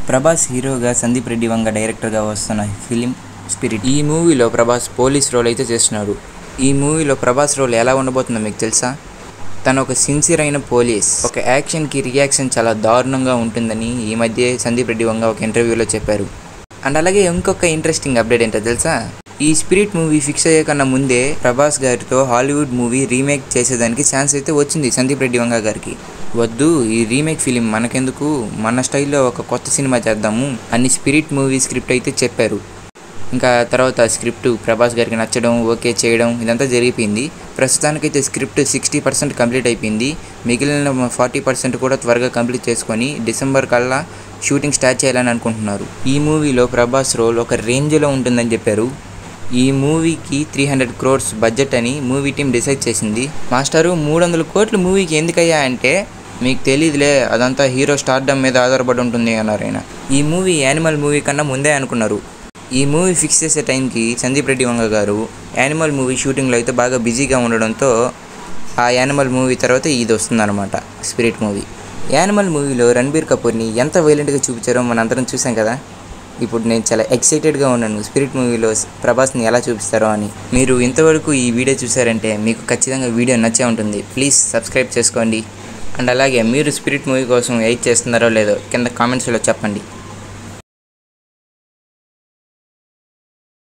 ప్రభాస్ హీరోగా, సందీప్ రెడ్డి వంగ డైరెక్టర్గా వస్తున్న ఫిలిం స్పిరిట్. ఈ మూవీలో ప్రభాస్ పోలీస్ రోల్ అయితే చేస్తున్నాడు. ఈ మూవీలో ప్రభాస్ రోల్ ఎలా ఉండబోతుందో మీకు తెలుసా? తను ఒక సిన్సియర్ అయిన పోలీస్. ఒక యాక్షన్కి రియాక్షన్ చాలా దారుణంగా ఉంటుందని ఈ మధ్య సందీప్ రెడ్డి వంగ ఒక ఇంటర్వ్యూలో చెప్పారు. అండ్ అలాగే ఇంకొక ఇంట్రెస్టింగ్ అప్డేట్ ఏంటో తెలుసా? ఈ స్పిరిట్ మూవీ ఫిక్స్ అయ్యే కన్నా ముందే ప్రభాస్ గారితో హాలీవుడ్ మూవీ రీమేక్ చేసేదానికి ఛాన్స్ అయితే వచ్చింది సందీప్ రెడ్డి వంగ గారికి. వద్దు, ఈ రీమేక్ ఫిలిం మనకెందుకు, మన స్టైల్లో ఒక కొత్త సినిమా చేద్దాము అని స్పిరిట్ మూవీ స్క్రిప్ట్ అయితే చెప్పారు. ఇంకా తర్వాత స్క్రిప్ట్ ప్రభాస్ గారికి నచ్చడం, ఓకే చేయడం ఇదంతా జరిగిపోయింది. ప్రస్తుతానికైతే స్క్రిప్ట్ 60% కంప్లీట్ అయిపోయింది. మిగిలిన 40% కూడా త్వరగా కంప్లీట్ చేసుకొని డిసెంబర్ కల్లా షూటింగ్ స్టార్ట్ చేయాలని అనుకుంటున్నారు. ఈ మూవీలో ప్రభాస్ రోల్ ఒక రేంజ్లో ఉంటుందని చెప్పారు. ఈ మూవీకి 300 crores బడ్జెట్ అని మూవీ టీం డిసైడ్ చేసింది. మాస్టరు 300 కోట్లు మూవీకి ఎందుకయ్యా అంటే, మీకు తెలియదులే, అదంతా హీరో స్టార్డమ్ మీద ఆధారపడి ఉంటుంది అన్నారు ఆయన. ఈ మూవీ యానిమల్ మూవీ కన్నా ముందే అనుకున్నారు. ఈ మూవీ ఫిక్స్ చేసే టైంకి సందీప్ రెడ్డి వంగ గారు యానిమల్ మూవీ షూటింగ్లో అయితే బాగా బిజీగా ఉండడంతో ఆ యానిమల్ మూవీ తర్వాత ఇది వస్తుందన్నమాట స్పిరిట్ మూవీ. యానిమల్ మూవీలో రణబీర్ కపూర్ని ఎంత వైలెంట్గా చూపించారో మనం అందరం చూసాం కదా. ఇప్పుడు నేను చాలా ఎక్సైటెడ్గా ఉన్నాను స్పిరిట్ మూవీలో ప్రభాస్ని ఎలా చూపిస్తారో అని. మీరు ఇంతవరకు ఈ వీడియో చూసారంటే మీకు ఖచ్చితంగా వీడియో నచ్చే ఉంటుంది. ప్లీజ్ సబ్స్క్రైబ్ చేసుకోండి. అండ్ అలాగే మీరు స్పిరిట్ మూవీ కోసం వెయిట్ చేస్తున్నారో లేదో కింద కామెంట్స్లో చెప్పండి.